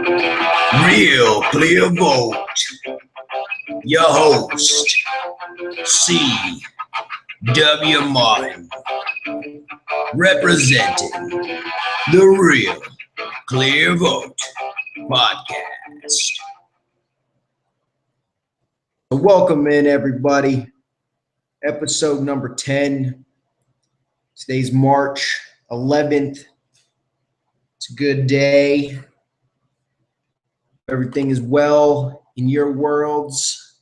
Real Clear Vote. Your host, C.W. Martin. Representing the Real Clear Vote podcast. Welcome in, everybody. Episode number 10. Today's March 11th. It's a good day. Everything is well in your worlds.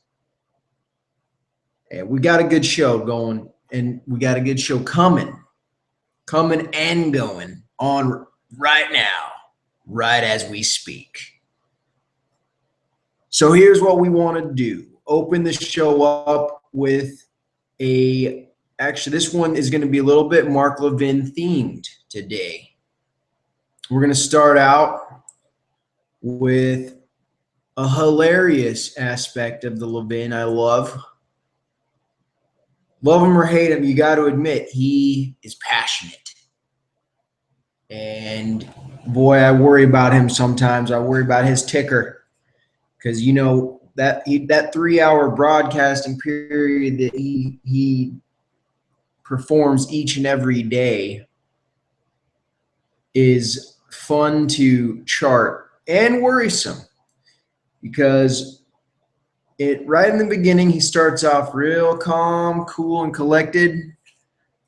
And we got a good show going, and we got a good show coming and going on right now, right as we speak. So here's what we want to do. Open the show up with actually this one is going to be a little bit Mark Levin themed today. We're going to start out with a hilarious aspect of the Levin I love. Love him or hate him, you got to admit he is passionate. And boy, I worry about him sometimes. I worry about his ticker because you know that 3-hour broadcasting period that he performs each and every day is fun to chart and worrisome because right in the beginning he starts off real calm, cool, and collected,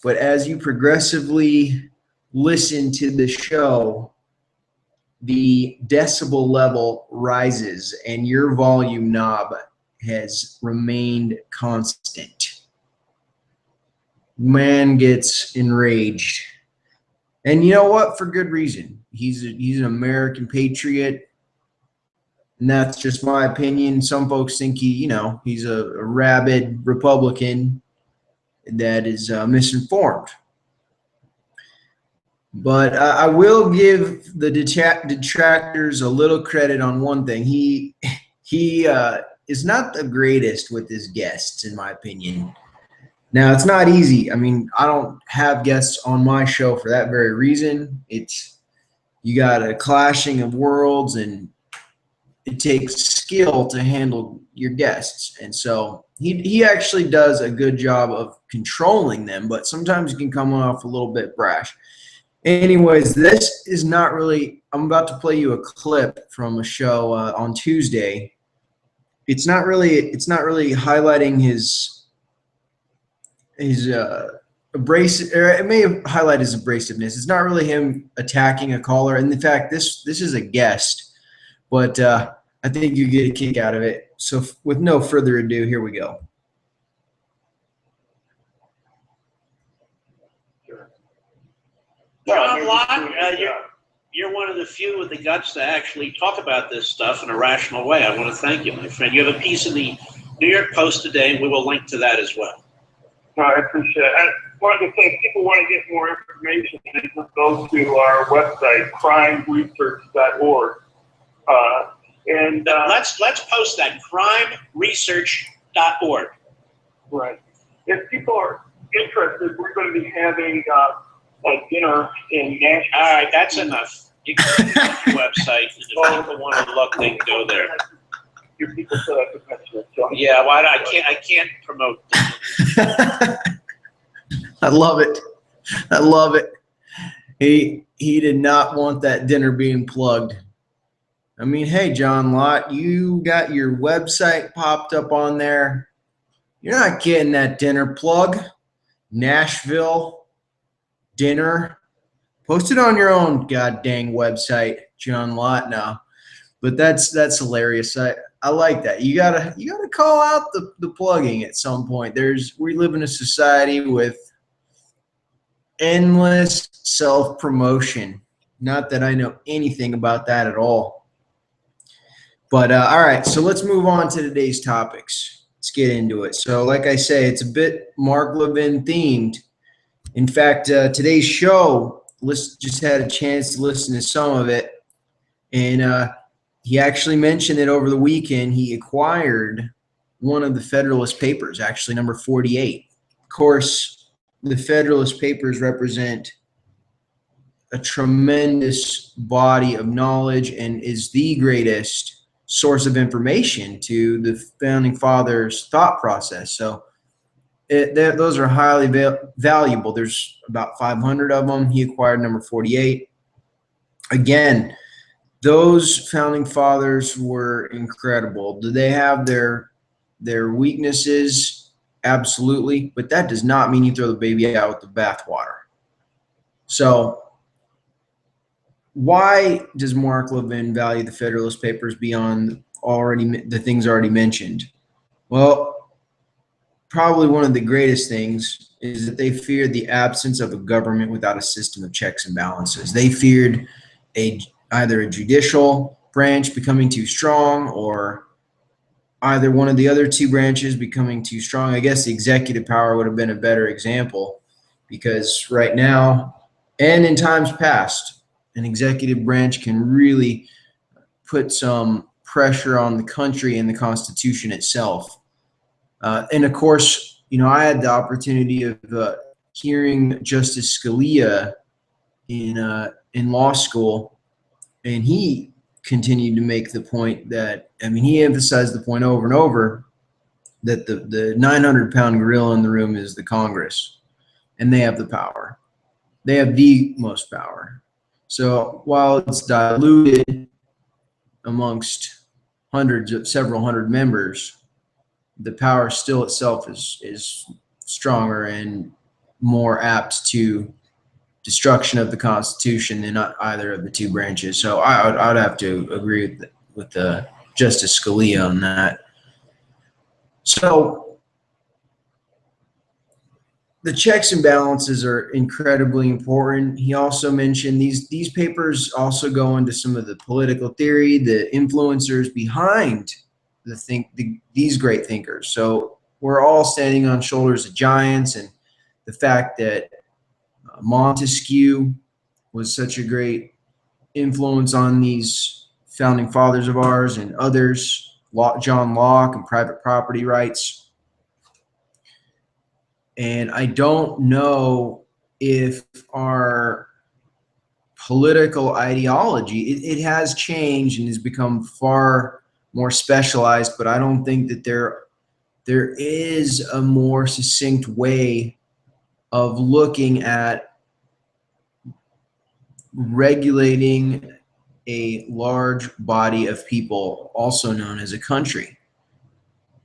but as you progressively listen to the show, the decibel level rises and your volume knob has remained constant. Man gets enraged. And you know what? For good reason. He's an American patriot, and that's just my opinion. Some folks think he's a rabid Republican that is misinformed. But I will give the detractors a little credit on one thing. He is not the greatest with his guests, in my opinion. Now, it's not easy. I mean, I don't have guests on my show for that very reason. You got a clashing of worlds, and it takes skill to handle your guests. And so he actually does a good job of controlling them, but sometimes you can come off a little bit brash. Anyways, this is not really – I'm about to play you a clip from a show on Tuesday. It's not really highlighting his abrasive, or it may highlight his abrasiveness. It's not really him attacking a caller. And in fact, this is a guest, but I think you get a kick out of it. So with no further ado, here we go. John Locke, you're one of the few with the guts to actually talk about this stuff in a rational way. I want to thank you, my friend. You have a piece in the New York Post today, and we will link to that as well. No, I appreciate it. I wanted to say, if people want to get more information, they can go to our website, crimeresearch.org. Let's post that, crimeresearch.org. Right. If people are interested, we're going to be having a dinner in Nashville. All right, that's enough. You can go to the website, and if people want to look, they can go there. Your people set up a mention it. So yeah, well, I can't promote this. I love it. He did not want that dinner being plugged. I mean, hey, John Lott, you got your website popped up on there. You're not getting that dinner plug. Nashville dinner. Post it on your own god dang website, John Lott now. But that's hilarious. I like that. You gotta call out the plugging at some point. We live in a society with endless self-promotion. Not that I know anything about that at all. But all right, so let's move on to today's topics. Let's get into it. So like I say, it's a bit Mark Levin themed. In fact, today's show, just had a chance to listen to some of it, and he actually mentioned that over the weekend he acquired one of the Federalist Papers, actually number 48. Of course, the Federalist Papers represent a tremendous body of knowledge and is the greatest source of information to the founding fathers' thought process. So those are highly valuable. There's about 500 of them. He acquired number 48. Again, those founding fathers were incredible. Do they have their weaknesses? Absolutely. But that does not mean you throw the baby out with the bathwater. So why does Mark Levin value the Federalist Papers beyond the things already mentioned? Well, probably one of the greatest things is that they feared the absence of a government without a system of checks and balances. They feared either a judicial branch becoming too strong or either one of the other two branches becoming too strong. I guess the executive power would have been a better example, because right now and in times past, an executive branch can really put some pressure on the country and the Constitution itself. And of course, I had the opportunity of hearing Justice Scalia in law school, and he continued to make the point that, he emphasized the point over and over that the 900-pound gorilla in the room is the Congress, and they have the power. They have the most power. So while it's diluted amongst several hundred members, the power still itself is stronger and more apt to destruction of the Constitution than either of the two branches. So I'd have to agree with Justice Scalia on that. So the checks and balances are incredibly important. He also mentioned these papers also go into some of the political theory, the influencers behind these great thinkers. So we're all standing on shoulders of giants, and the fact that Montesquieu was such a great influence on these founding fathers of ours and others, John Locke and private property rights. And I don't know if our political ideology, it has changed and has become far more specialized, but I don't think that there is a more succinct way of looking at regulating a large body of people, also known as a country,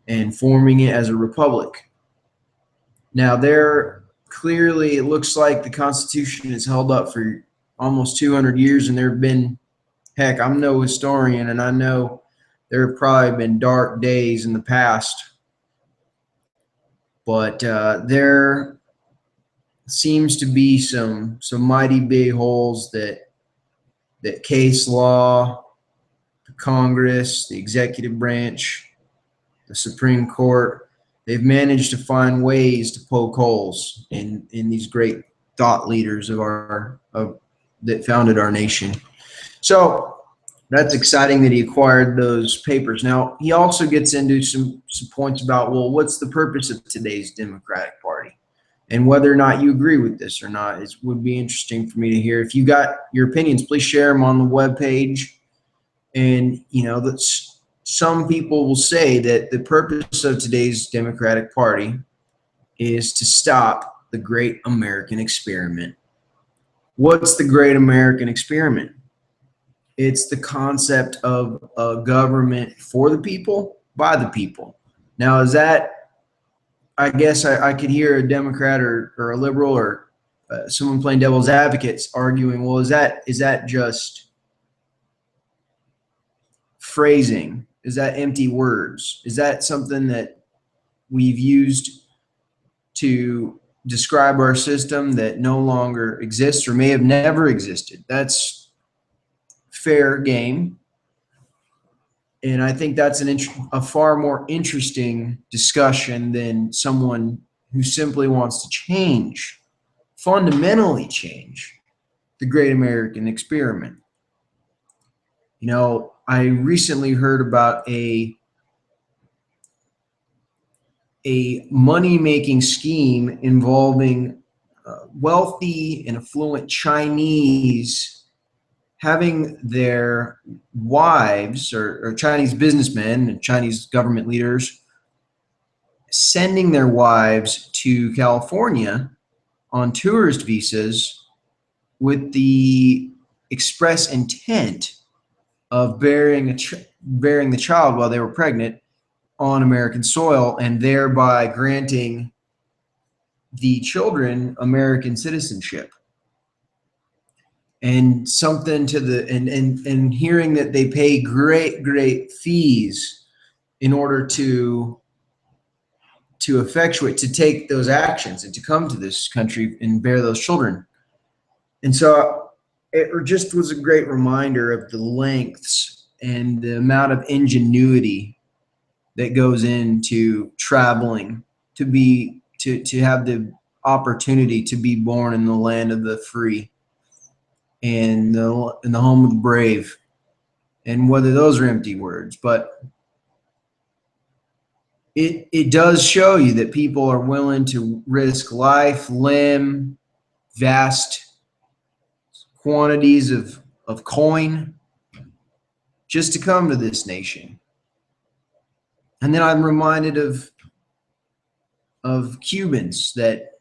and forming it as a republic. Now, clearly, it looks like the Constitution is held up for almost 200 years, and there have been, heck, I'm no historian, and I know there have probably been dark days in the past, but there seems to be some mighty big holes that case law, the Congress, the executive branch, the Supreme Court, they've managed to find ways to poke holes in these great thought leaders that founded our nation. So that's exciting that he acquired those papers. Now, he also gets into some points about, well, what's the purpose of today's Democratic Party? And whether or not you agree with this or not, it would be interesting for me to hear. If you got your opinions, please share them on the webpage. And, some people will say that the purpose of today's Democratic Party is to stop the great American experiment. What's the great American experiment? It's the concept of a government for the people, by the people. Now, is that, I guess I could hear a Democrat or a liberal or someone playing devil's advocates arguing, well, is that just phrasing? Is that empty words? Is that something that we've used to describe our system that no longer exists or may have never existed? That's fair game. And I think that's a far more interesting discussion than someone who simply wants to change, fundamentally change, the great American experiment. I recently heard about a money-making scheme involving wealthy and affluent Chinese having their wives or Chinese businessmen and Chinese government leaders sending their wives to California on tourist visas with the express intent of bearing the child while they were pregnant on American soil, and thereby granting the children American citizenship. And something to the and hearing that they pay great fees in order to effectuate, to take those actions and to come to this country and bear those children. And so it just was a great reminder of the lengths and the amount of ingenuity that goes into traveling to have the opportunity to be born in the land of the free and in the home of the brave. And whether those are empty words, but it does show you that people are willing to risk life, limb, vast quantities of coin just to come to this nation. And then I'm reminded of Cubans that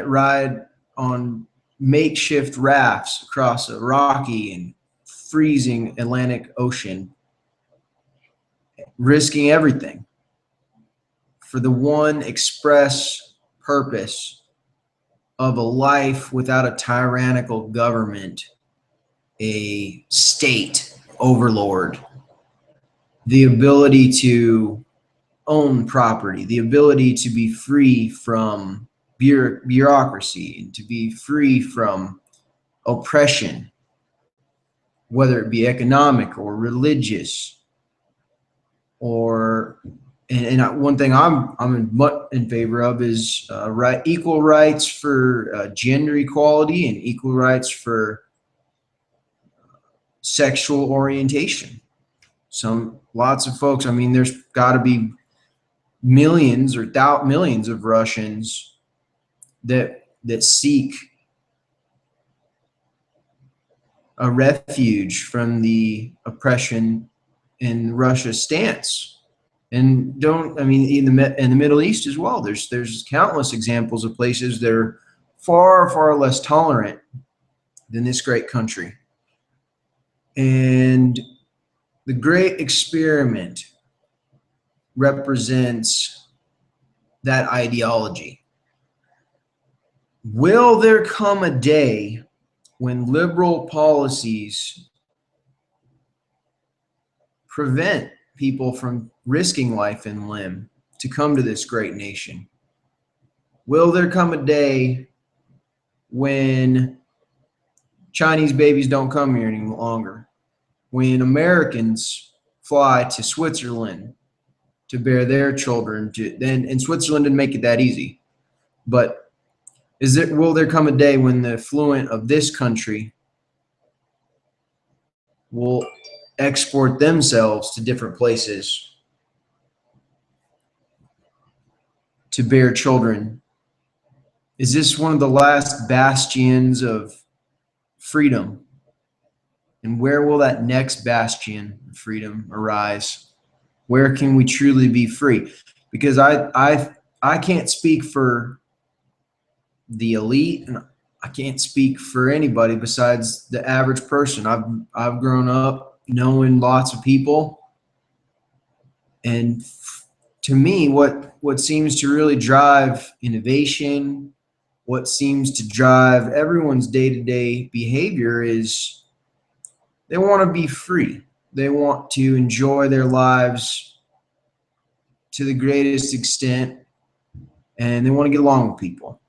ride on makeshift rafts across a rocky and freezing Atlantic Ocean, risking everything for the one express purpose of a life without a tyrannical government, a state overlord, the ability to own property, the ability to be free from bureaucracy and to be free from oppression, whether it be economic or religious. Or and one thing I'm in favor of is equal rights for gender equality and equal rights for sexual orientation. Lots of folks, I mean, there's got to be millions or millions of Russians that seek a refuge from the oppression in Russia's stance. And in the Middle East as well, there's countless examples of places that are far, far less tolerant than this great country. And the Great Experiment represents that ideology. Will there come a day when liberal policies prevent people from risking life and limb to come to this great nation? Will there come a day when Chinese babies don't come here any longer? When Americans fly to Switzerland to bear their children, and Switzerland didn't make it that easy, but will there come a day when the affluent of this country will export themselves to different places to bear children? Is this one of the last bastions of freedom? And where will that next bastion of freedom arise? Where can we truly be free? Because I can't speak for the elite, and I can't speak for anybody besides the average person. I've grown up knowing lots of people, and to me, what seems to really drive innovation, what seems to drive everyone's day-to-day behavior is they want to be free. They want to enjoy their lives to the greatest extent, and they want to get along with people.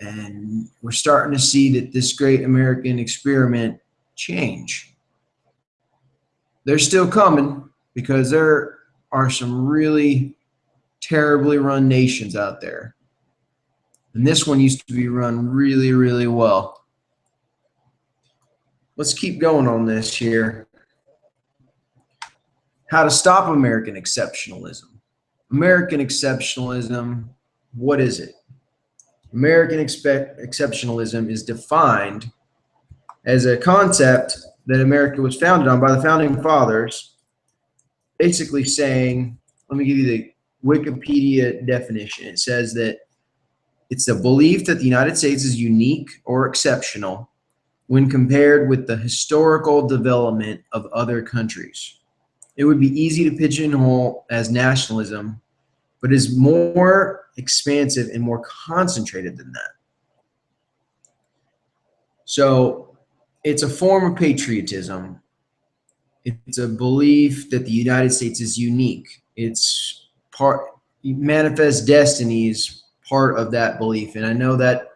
And we're starting to see that this great American experiment change. They're still coming, because there are some really terribly run nations out there. And this one used to be run really, really well. Let's keep going on this here. How to stop American exceptionalism. American exceptionalism, what is it? American exceptionalism is defined as a concept that America was founded on by the founding fathers, basically saying, let me give you the Wikipedia definition. It says that it's the belief that the United States is unique or exceptional when compared with the historical development of other countries. It would be easy to pigeonhole as nationalism, but is more expansive and more concentrated than that. So it's a form of patriotism. It's a belief that the United States is unique. It's manifest destiny is part of that belief. And I know that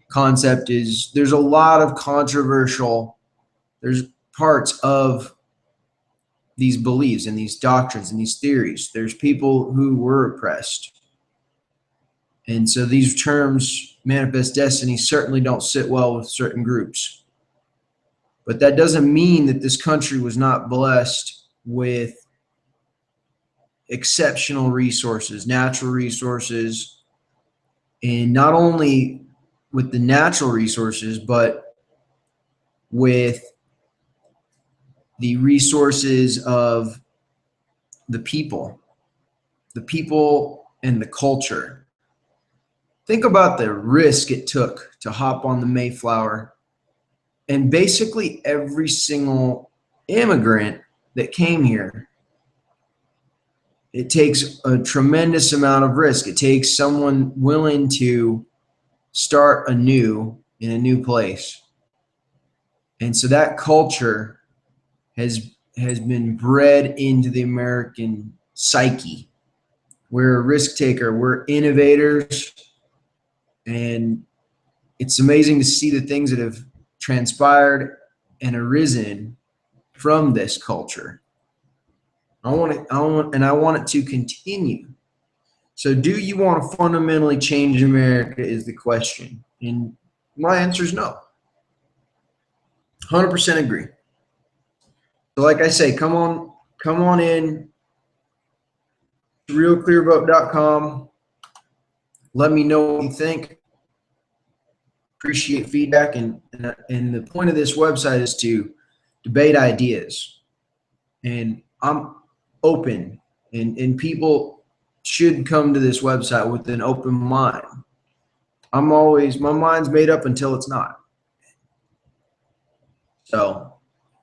concept there's a lot of there's parts of these beliefs and these doctrines and these theories. There's people who were oppressed. And so these terms, manifest destiny, certainly don't sit well with certain groups. But that doesn't mean that this country was not blessed with exceptional resources, natural resources, and not only with the natural resources, but with the resources of the people and the culture. Think about the risk it took to hop on the Mayflower, and basically every single immigrant that came here. It takes a tremendous amount of risk. It takes someone willing to start anew in a new place. And so that culture has been bred into the American psyche. We're a risk taker. We're innovators. And it's amazing to see the things that have transpired and arisen from this culture. I want it to continue. So do you want to fundamentally change America is the question. And my answer is no. 100% agree. So like I say, come on in, realclearvote.com. Let me know what you think. Appreciate feedback. And the point of this website is to debate ideas. And I'm open, and people should come to this website with an open mind. My mind's made up until it's not. So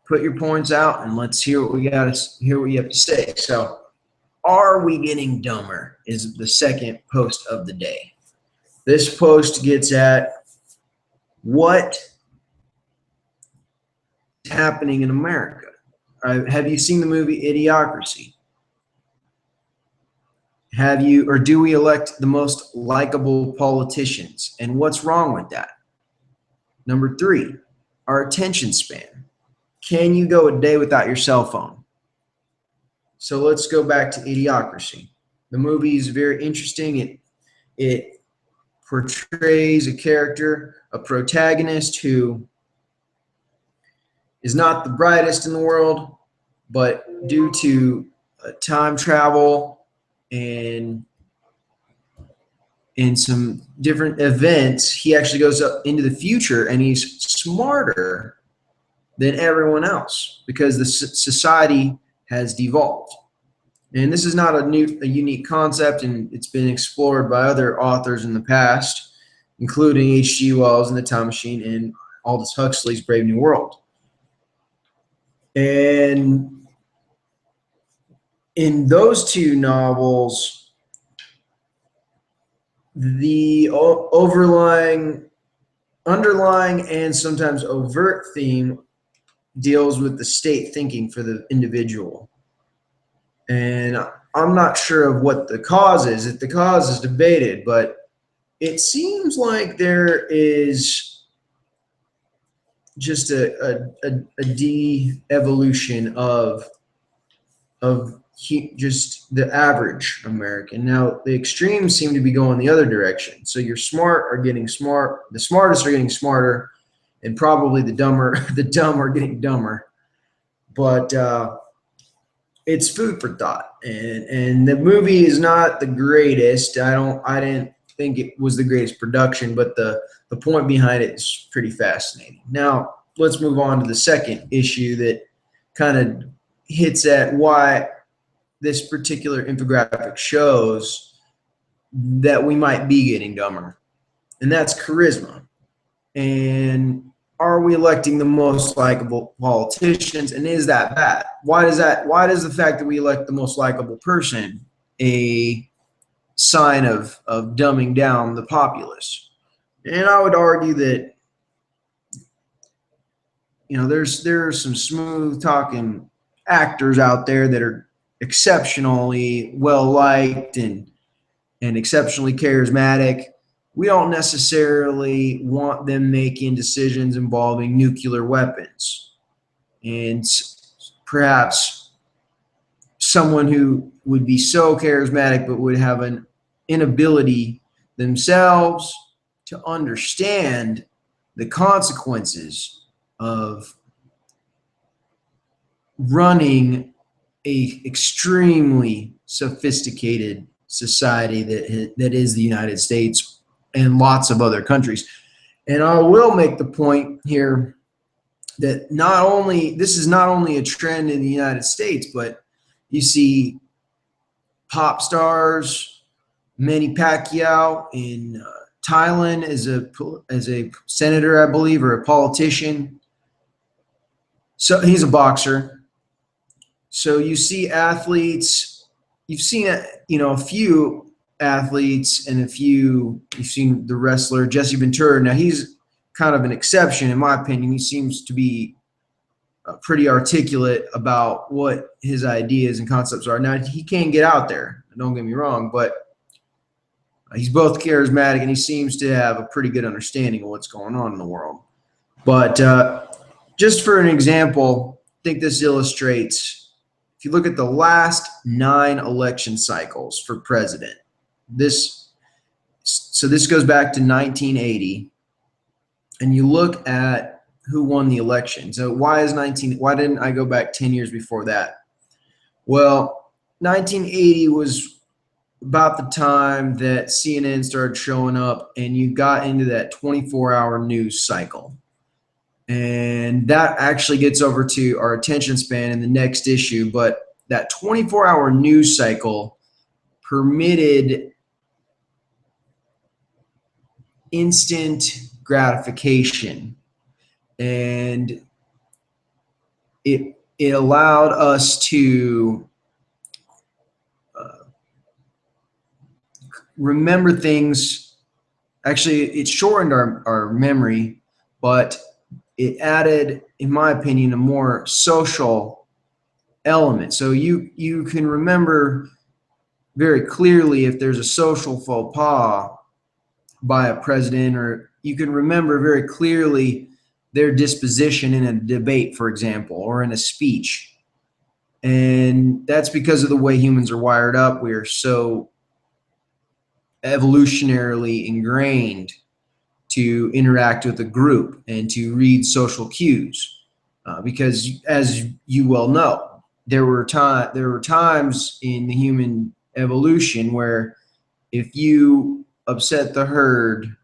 put your points out and let's hear what you have to say. So, are we getting dumber is the second post of the day. This post gets at what is happening in America. Have you seen the movie Idiocracy? Do we elect the most likable politicians? And what's wrong with that? Number 3, our attention span. Can you go a day without your cell phone? So let's go back to Idiocracy. The movie is very interesting. It portrays a character, a protagonist who is not the brightest in the world, but due to time travel and in some different events, he actually goes up into the future and he's smarter than everyone else because the society has devolved. And this is not a unique concept, and it's been explored by other authors in the past, including H.G. Wells in The Time Machine and Aldous Huxley's Brave New World. And in those 2 novels, the underlying and sometimes overt theme deals with the state thinking for the individual. And I'm not sure of what the cause is. If the cause is debated, but it seems like there is just a de-evolution of just the average American. Now, the extremes seem to be going the other direction. So your smart are getting smart, the smartest are getting smarter, and probably the dumb are getting dumber. But it's food for thought. And the movie is not the greatest. I didn't think it was the greatest production, but the point behind it is pretty fascinating. Now, let's move on to the second issue that kind of hits at why this particular infographic shows that we might be getting dumber, and that's charisma. And are we electing the most likable politicians, and is that bad? Why does the fact that we elect the most likable person a sign of dumbing down the populace? And I would argue that, you know, there are some smooth talking actors out there that are exceptionally well liked and exceptionally charismatic. We don't necessarily want them making decisions involving nuclear weapons. And perhaps someone who would be so charismatic but would have an inability themselves to understand the consequences of running a extremely sophisticated society that is the United States and lots of other countries. And I will make the point here that this is not only a trend in the United States, but you see pop stars, Manny Pacquiao in Thailand as a senator, I believe, or a politician. So he's a boxer. So you see athletes, you've seen, a few athletes and you've seen the wrestler Jesse Ventura. Now he's kind of an exception in my opinion. He seems to be pretty articulate about what his ideas and concepts are. Now he can get out there, don't get me wrong, but he's both charismatic and he seems to have a pretty good understanding of what's going on in the world. But just for an example, I think this illustrates, if you look at the last 9 election cycles for president, this goes back to 1980, and you look at who won the election. So why didn't I go back 10 years before that? Well, 1980 was about the time that CNN started showing up and you got into that 24-hour news cycle. And that actually gets over to our attention span in the next issue, but that 24-hour news cycle permitted instant gratification, and it allowed us to remember things. Actually, it shortened our memory, but it added, in my opinion, a more social element. So you can remember very clearly if there's a social faux pas by a president, or you can remember very clearly their disposition in a debate, for example, or in a speech. And that's because of the way humans are wired up. We're so evolutionarily ingrained to interact with a group and to read social cues. Because as you well know, there were times in the human evolution where if you upset the herd,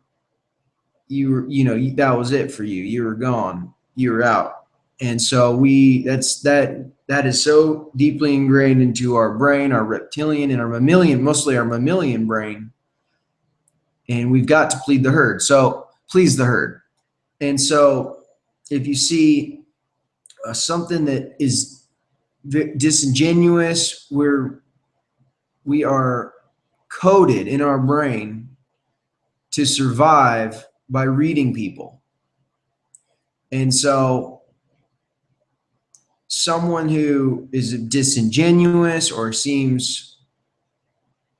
that was it for you. You were gone. You were out. And so that is so deeply ingrained into our brain, our reptilian and our mammalian, mostly our mammalian brain. And we've got to please the herd. And so if you see something that is disingenuous, we are coded in our brain to survive by reading people. And so someone who is disingenuous or seems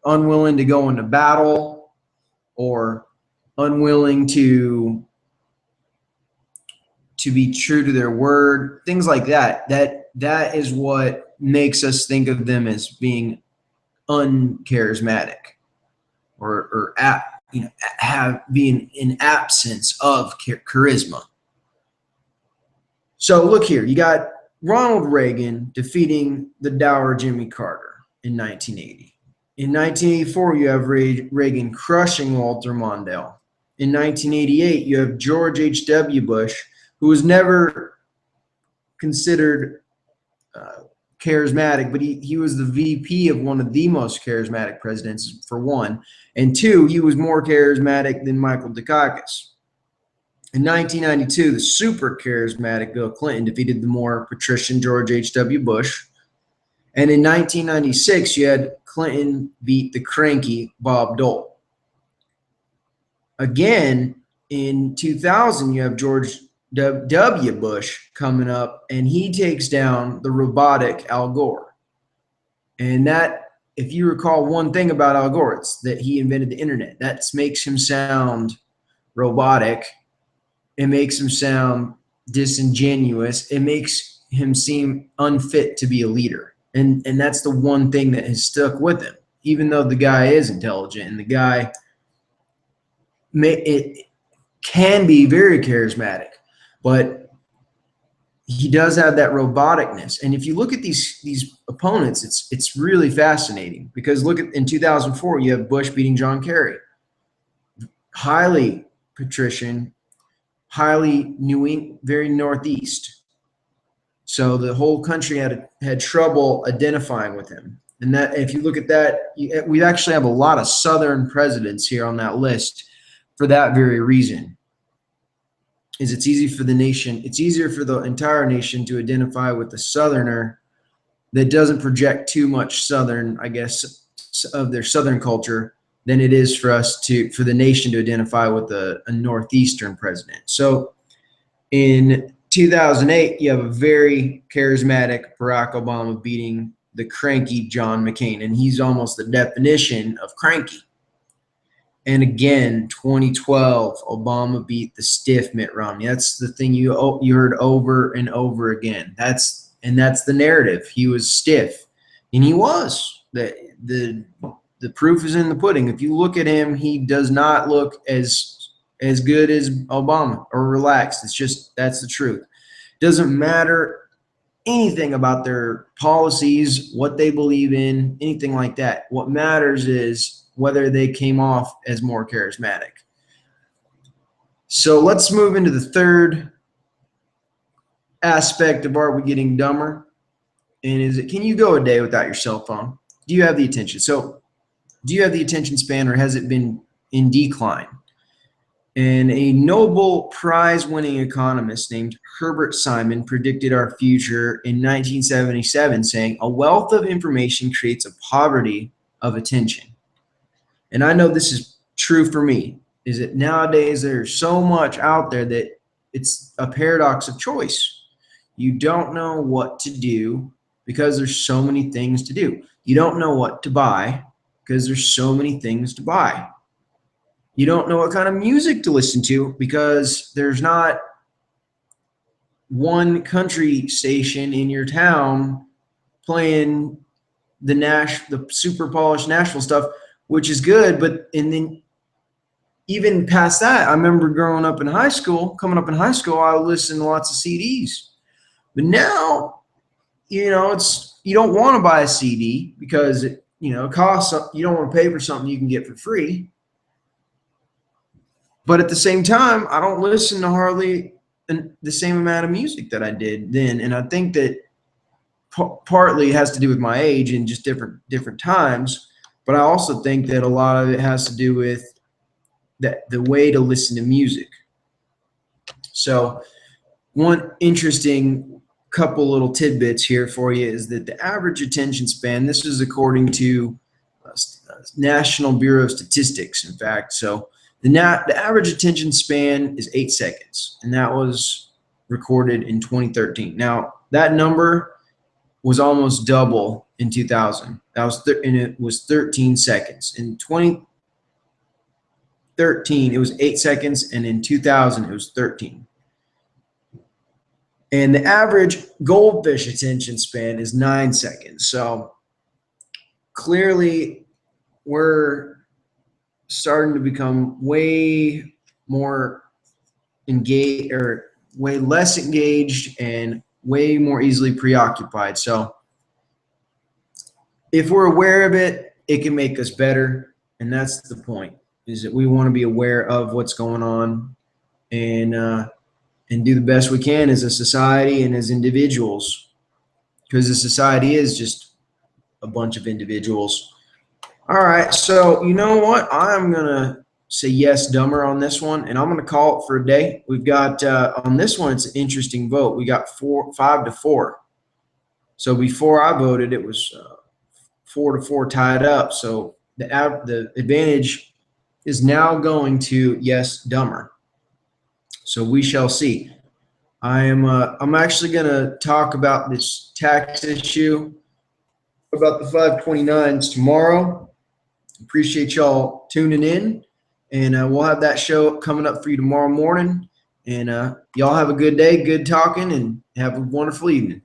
unwilling to go into battle or unwilling to be true to their word, things like that is what makes us think of them as being uncharismatic or being in absence of charisma. So look here, you got Ronald Reagan defeating the dour Jimmy Carter in 1980. In 1984, you have Reagan crushing Walter Mondale. In 1988, you have George H.W. Bush, who was never considered charismatic, but he was the VP of one of the most charismatic presidents, for one. And two, he was more charismatic than Michael Dukakis. In 1992, the super charismatic Bill Clinton defeated the more patrician George H.W. Bush. And in 1996, you had Clinton beat the cranky Bob Dole. Again, in 2000, you have George W. Bush coming up, and he takes down the robotic Al Gore. And that, if you recall one thing about Al Gore, it's that he invented the internet. That makes him sound robotic. It makes him sound disingenuous. It makes him seem unfit to be a leader. And that's the one thing that has stuck with him, even though the guy is intelligent and the guy it can be very charismatic, but he does have that roboticness. And if you look at these opponents, it's really fascinating, because look at, in 2004, you have Bush beating John Kerry, highly patrician, highly very Northeast. So the whole country had trouble identifying with him. And that, if you look at that, we actually have a lot of Southern presidents here on that list for that very reason. Is it's easy for the nation, it's easier for the entire nation to identify with the Southerner that doesn't project too much Southern, I guess, of their Southern culture, than it is for the nation to identify with a Northeastern president. So in 2008, you have a very charismatic Barack Obama beating the cranky John McCain, and he's almost the definition of cranky. And again, 2012, Obama beat the stiff Mitt Romney. That's the thing you heard over and over again. That's the narrative. He was stiff, and he was. The proof is in the pudding. If you look at him, he does not look as good as Obama or relaxed. It's just, that's the truth. It doesn't matter anything about their policies, what they believe in, anything like that. What matters is whether they came off as more charismatic. So let's move into the third aspect of, are we getting dumber? And is it, can you go a day without your cell phone? Do you have the attention? So do you have the attention span, or has it been in decline? And a Nobel Prize-winning economist named Herbert Simon predicted our future in 1977, saying, "A wealth of information creates a poverty of attention." And I know this is true for me, is that nowadays there's so much out there that it's a paradox of choice. You don't know what to do because there's so many things to do. You don't know what to buy because there's so many things to buy. You don't know what kind of music to listen to because there's not one country station in your town playing the super polished Nashville stuff, which is good. But, and then even past that, I remember coming up in high school, I would listen to lots of CDs. But now, you know, you don't want to buy a CD because it costs, you don't want to pay for something you can get for free. But at the same time, I don't listen to hardly the same amount of music that I did then. And I think that partly has to do with my age and just different times. But I also think that a lot of it has to do with the way to listen to music. So one interesting couple little tidbits here for you is that the average attention span, this is according to National Bureau of Statistics, in fact. So the average attention span is 8 seconds, and that was recorded in 2013. Now, that number was almost double in 2000. And it was 13 seconds. In 2013, it was 8 seconds, and in 2000, it was 13. And the average goldfish attention span is 9 seconds. So clearly, we're starting to become way more engaged, or way less engaged, and way more easily preoccupied. So if we're aware of it, it can make us better. And that's the point, is that we want to be aware of what's going on and do the best we can as a society and as individuals, because the society is just a bunch of individuals. All right. So you know what? I'm going to say yes, dumber on this one, and I'm going to call it for a day. We've got on this one, it's an interesting vote. We got 5-4. So before I voted, it was 4-4 tied up. So the advantage is now going to yes, dumber. So we shall see. I'm actually going to talk about this tax issue about the 529s tomorrow. Appreciate y'all tuning in, and we'll have that show coming up for you tomorrow morning. And y'all have a good day, good talking, and have a wonderful evening.